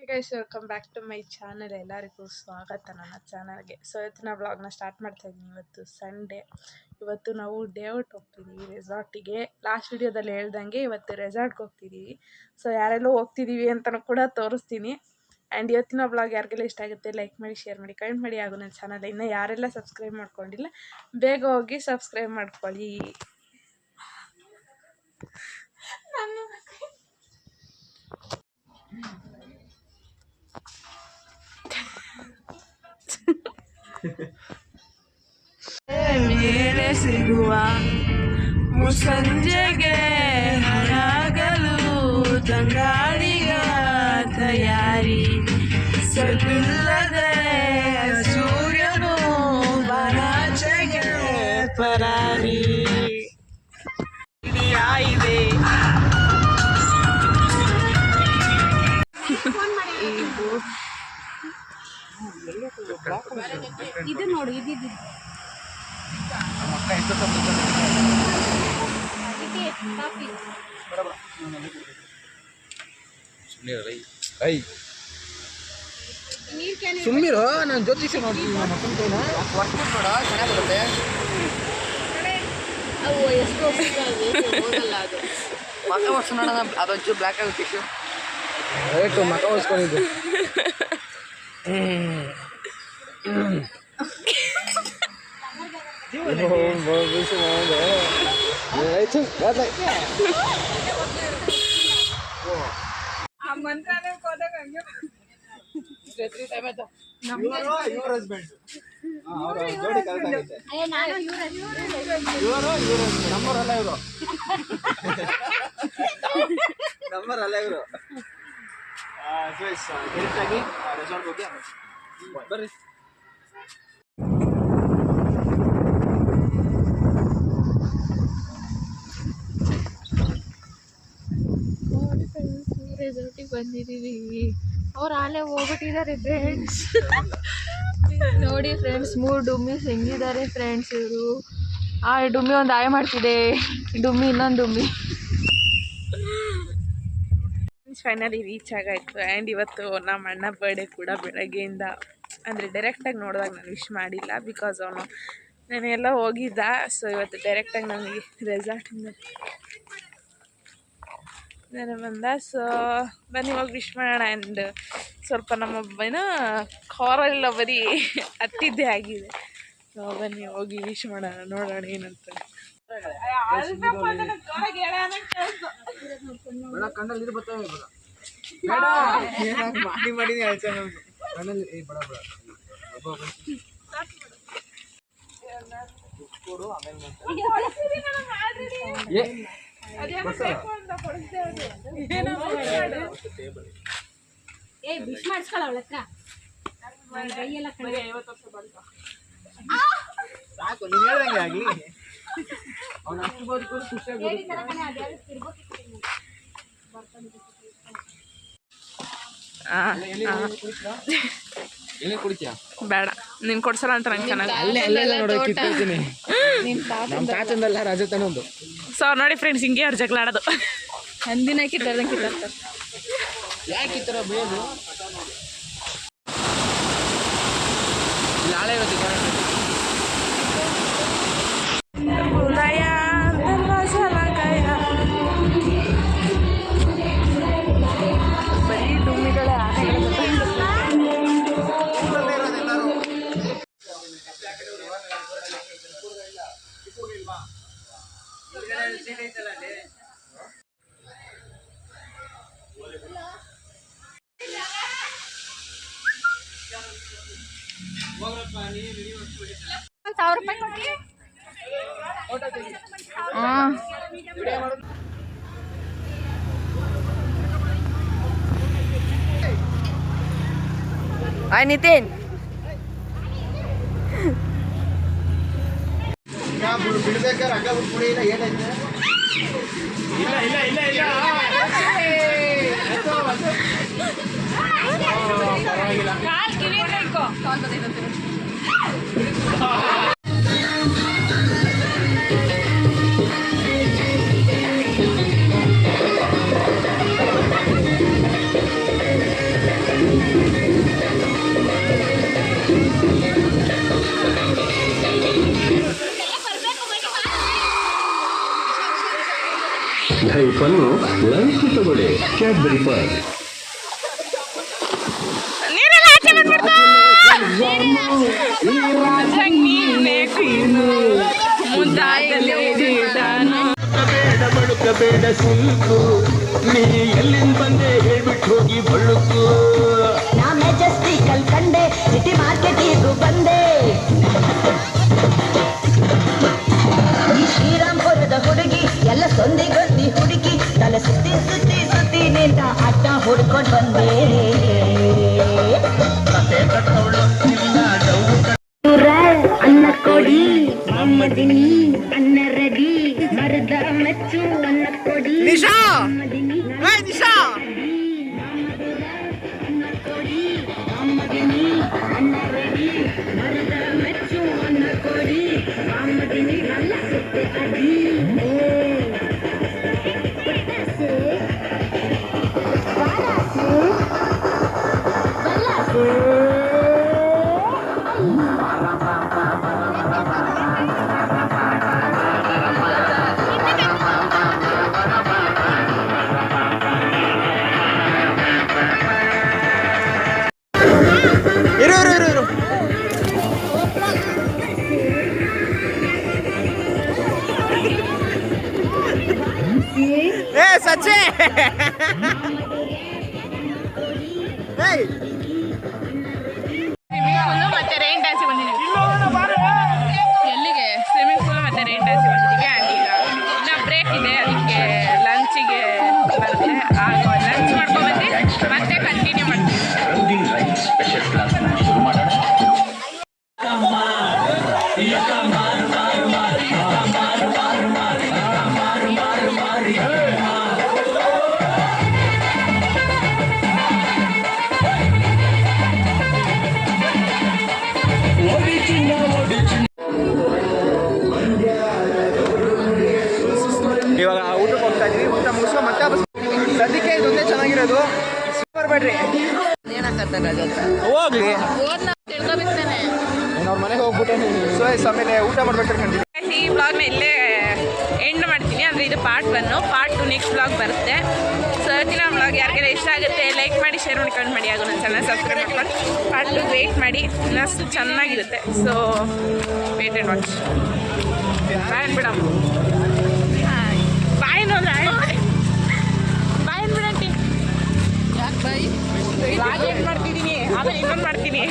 Guys welcome back to my channel. ಎಲ್ಲರಿಗೂ ಸ್ವಾಗತ ನನ್ನ ಚಾನಲ್ಗೆ. ಸೊ ಇವತ್ತಿನ ಬ್ಲಾಗ್ನ ಸ್ಟಾರ್ಟ್ ಮಾಡ್ತಾ ಇದ್ದೀನಿ. ಇವತ್ತು ಸಂಡೇ. ಇವತ್ತು ನಾವು ಡೇ ಔಟ್ ಹೋಗ್ತಿದ್ದೀವಿ ರೆಸಾರ್ಟಿಗೆ. ಲಾಸ್ಟ್ ವಿಡಿಯೋದಲ್ಲಿ ಹೇಳ್ದಂಗೆ ಇವತ್ತು ರೆಸಾರ್ಟ್ಗೆ ಹೋಗ್ತಿದ್ದೀವಿ. ಸೊ ಯಾರೆಲ್ಲೋ ಹೋಗ್ತಿದ್ದೀವಿ ಅಂತಲೂ ಕೂಡ ತೋರಿಸ್ತೀನಿ. ಆ್ಯಂಡ್ ಇವತ್ತಿನ ಬ್ಲಾಗ್ ಯಾರಿಗೆಲ್ಲ ಇಷ್ಟ ಆಗುತ್ತೆ ಲೈಕ್ ಮಾಡಿ, ಶೇರ್ ಮಾಡಿ, ಕಮೆಂಟ್ ಮಾಡಿ. ಹಾಗೂ ನನ್ನ ಚಾನಲ್ ಇನ್ನೂ ಯಾರೆಲ್ಲ ಸಬ್ಸ್ಕ್ರೈಬ್ ಮಾಡ್ಕೊಂಡಿಲ್ಲ ಬೇಗ ಹೋಗಿ ಸಬ್ಸ್ಕ್ರೈಬ್ ಮಾಡ್ಕೊಳ್ಳಿ. ಮೇಲೆ ಸಿಗುವ ಮುಸ್ಸಂಜೆಗೆ ಹಣಗಲು ತಂಗಾಳಿಗ ತಯಾರಿ ಸಬಿಲ್ಲದೆ ಸೂರ್ಯನು ಬರಾಚೆಗೆ ಪರಾರಿ ಇದೆ. ಇದು ನೋಡಿ, ಇದು ಸುಮ್ಮೀರು. ನಾನು ಜ್ಯೋತಿಷ ನೋಡ್ತೀನಿ ನೋಡ ಚೆನ್ನಾಗಿರುತ್ತೆ. ಮಕ ವರ್ಷ ನೋಡೋಣ, ಅದೊಂಚೂರು ಬ್ಲ್ಯಾಕ್ ಆಗುತ್ತೆ ಟಿಶ್ಯೂ. ರೇಟು ಮಕ ಹೊರ್ಸ್ಕೊಂಡಿದ್ದು. ನಮ್ಮರಲ್ಲ ಇವರು ಡೈರೆಕ್ಟಾಗಿ ರೆಸಾರ್ಟ್ ಹೋಗಿ ಬರ್ರಿ. ರೆಸಾರ್ಟಿಗೆ ಬಂದಿದ್ದೀವಿ. ಅವ್ರು ಆಲೇ ಹೋಗ್ಬಿಟ್ಟಿದ್ದಾರೆ ಫ್ರೆಂಡ್ಸ್. ನೋಡಿ ಫ್ರೆಂಡ್ಸ್, 3 ಡುಮ್ಮೀಸ್ ಹೆಂಗಿದ್ದಾರೆ ಫ್ರೆಂಡ್ಸ್ ಇವರು. ಆ ಡುಮ್ಮಿ ಒಂದು ಆಯ ಮಾಡ್ತಿದೆ, ಡುಮ್ಮಿ ಇನ್ನೊಂದು ಡುಮ್ಮಿ. ಫೈನಲಿ ರೀಚ್ ಆಗಾಯಿತು. ಆ್ಯಂಡ್ ಇವತ್ತು ನಮ್ಮ ಅಣ್ಣ ಬರ್ಡೇ ಕೂಡ ಬೆಳಗ್ಗೆಯಿಂದ, ಅಂದರೆ ಡೈರೆಕ್ಟಾಗಿ ನೋಡಿದಾಗ ನಾನು ವಿಶ್ ಮಾಡಿಲ್ಲ, ಬಿಕಾಸ್ ಅವನು ನಾನು ಎಲ್ಲ ಹೋಗಿದ್ದ. ಸೊ ಇವತ್ತು ಡೈರೆಕ್ಟಾಗಿ ನನಗೆ ರೆಸಾರ್ಟಿಂದ ನಾನು ಬಂದ. ಸೊ ಬನ್ನಿ ಹೋಗಿ ವಿಶ್ ಮಾಡೋಣ. ಆ್ಯಂಡ್ ಸ್ವಲ್ಪ ನಮ್ಮೊಬ್ಬನ ಕಾರೆಲ್ಲ ಬರೀ ಹತ್ತಿದ್ದೇ ಆಗಿದೆ. ಸೊ ಬನ್ನಿ ಹೋಗಿ ವಿಶ್ ಮಾಡೋಣ, ನೋಡೋಣ ಏನಂತ. ಕಣ್ಣಲ್ಲಿ ಬರ್ತಾವೆ ಮಾಡಿ ಕಣ್ಣಲ್ಲಿ ಬಡ ವಿಶ್ ಮಾಡಿಸ್ಕೊಳ್ಳ ಅವಳ ಹತ್ರ. ಸಾಕು, ನೀನು ಹೇಳ್ದಂಗೆ ಆಗಲಿ. ಅವನು ಅಷ್ಟು ಬದುಕು ಖುಷಿಯಾಗಿ ಕುಡಿತೀಯ? ಬೇಡ, ನೀನು ಕೊಡ್ಸಲ್ಲ ಅಂತ ನಂಗೆ ಚೆನ್ನಾಗಿ. ಅಲ್ಲೆಲ್ಲ ನೋಡೋಕ್ಕಿರ್ತೀನಿ. ನಮ್ಮ ತಾತಂದಲ್ಲ ರಾಜತನೊಂದು. ಸೊ ನೋಡಿ ಫ್ರೆಂಡ್ಸ್, ಹಿಂಗೆ ಅವ್ರು ಜಗಳ ಆಡೋದು. ಅಂದಿನ ಕಿತ್ತರ್ದಂಗೆ ಕಿತ್ತಾಡ್ತಾರೆ. ಯಾಕೆ ಈ ಥರ ಬೇದು? ನಾಳೆ ಇವತ್ತು ಬರೀ ಡುಮ್ಮಿಗಳೇ ಹಾಯ್ ನಿತಿನ್. ಬಿಡ್ಬೇಕಾದ್ರೆ ಹಂಗ ಬಿಟ್ಬಿಡಿ. ಇಲ್ಲ ಏನೈತೆ? ಇಲ್ಲ ಇಲ್ಲ ಇಲ್ಲ ಇಲ್ಲ ತಗೊಳ್ಳಿ ಕ್ಯಾಡ್ಬರಿ ಫರ್. ನೀರೆಲ್ಲ ಆಚೆ ಬಂದ್ಬಿಡ್ತು. ನೀನೇ ಕ್ವೀನು, ಮುದ್ದಾದಲ್ಲಿ ನಾನು. ಬೇಡ ಬಳುಕಬೇಡ ಸಿಲ್ಕು, ನೀ ಎಲ್ಲಿಂದ ಬಂದೆ ಹೇಳ್ಬಿಟ್ಟು ಹೋಗಿ ಬಳುಕು. ನಾ ಮೆಜೆಸ್ಟಿಕಲ್ ಕಂಡೆ, ಸಿಟಿ ಮಾರ್ಕೆಟಿಗೂ ಬಂದೆ. ಈ ಶ್ರೀರಾಮ್ಪುರದ ಹುಡುಗಿ ಎಲ್ಲ ಸೊಂದಿಗೊತ್ತಿ ಹುಡುಗಿ, ತಲೆ ಸುತ್ತಿ ಸುತ್ತಿ ಸುತ್ತಿ ನಿಂತ ಅಡ್ಡ ಹುಡ್ಕೊಂಡು ಬಂದೆ. ಅನ್ನ ಕೊಡಿ ಮಮ್ಮದಿನಿ, ಅನ್ನ ರೆಡಿ ಮರದ ಮೆಚ್ಚು ಅನ್ನ ಕೊಡಿ. ನಿಶಾ ನಿಶಾ ಸಚ್ಚೆ ಸ್ವಿಮ್ಮಿಂಗ್ ಪೂಲು ಮತ್ತೆ ರೈನ್ ಡ್ಯಾನ್ಸಿಗೆ ಬಂದಿದ್ದೀವಿ. ಎಲ್ಲಿಗೆ? ಸ್ವಿಮ್ಮಿಂಗ್ ಪೂಲ್ ಮತ್ತೆ ರೈನ್ ಡ್ಯಾನ್ಸಿಗೆ ಬಂದಿದ್ದೀವಿ. ಆ್ಯಂಡ್ ಈಗ ಇನ್ನು ಬ್ರೇಕ್ ಇದೆ, ಅದಕ್ಕೆ ಲಂಚಿಗೆ ಬರುತ್ತೆ. ಆಗ ಲಂಚ್ ಮಾಡ್ಕೊಂಡ್ಬಂದು ಮತ್ತೆ ಕಂಟಿನ್ಯೂ ಮಾಡ್ತೀವಿ. ಸ್ಪೆಷಲ್ ಕ್ಲಾಸ್ ಶುರು ಮಾಡೋಣ. ಇವಾಗ ಊಟಕ್ಕೆ ಹೋಗ್ತಾ ಇದೀವಿ. ಊಟ ಮುಗಿಸ್ಕೊ ಮತ್ತೆ ವಾಪಸ್ ಸದ್ಯಕ್ಕೆ ಇದೊಂದೇ ಚೆನ್ನಾಗಿರೋದು. ಬರ್ಬೇಡ್ರಿ ಹೋಗ್ಲಿ ಅವ್ರ ಮನೆಗೆ ಹೋಗ್ಬಿಟ್ಟೆ. ಸೊ ಆಮೇಲೆ ಊಟ ಮಾಡ್ಬೇಕು ಅನ್ಕೊಂಡಿದ್ದೀನಿ. ಈ ಬ್ಲಾಗ್ನ ಇಲ್ಲೇ ಎಂಡ್ ಮಾಡ್ತೀನಿ. ಅಂದರೆ ಇದು ಪಾರ್ಟ್ 1. ಪಾರ್ಟ್ 2 ನೆಕ್ಸ್ಟ್ ಬ್ಲಾಗ್ ಬರುತ್ತೆ. ಸೊ ಇವತ್ತಿನ ಬ್ಲಾಗ್ ಯಾರಿಗೆಲ್ಲ ಇಷ್ಟ ಆಗುತ್ತೆ ಲೈಕ್ ಮಾಡಿ, ಶೇರ್ ಮಾಡಿ, ಕಮೆಂಟ್ ಮಾಡಿ. ಹಾಗೂ ನನ್ನ ಚಾನಲ್ ಸಬ್ಸ್ಕ್ರೈಬ್ ಮಾಡ್ಕೊಂಡು ಪಾರ್ಟ್ 2 ವೆಯ್ಟ್ ಮಾಡಿ. ಇನ್ನಷ್ಟು ಚೆನ್ನಾಗಿರುತ್ತೆ. So wait and watch. Bye ಬಿಡಮ್ಮ, ಬಾಯ್ ನೋಡ್ರೆ ಬಾಯ್ ಅಂದ್ಬಿಡಂಟಿ. ಯಾಕೆ ಬಾಯ್? ಬ್ಲಾಗ್ ಏನು ಮಾಡ್ತಿದ್ದೀನಿ, ಆಮೇಲೆ ಇನ್ನೊಂದು ಮಾಡ್ತೀನಿ.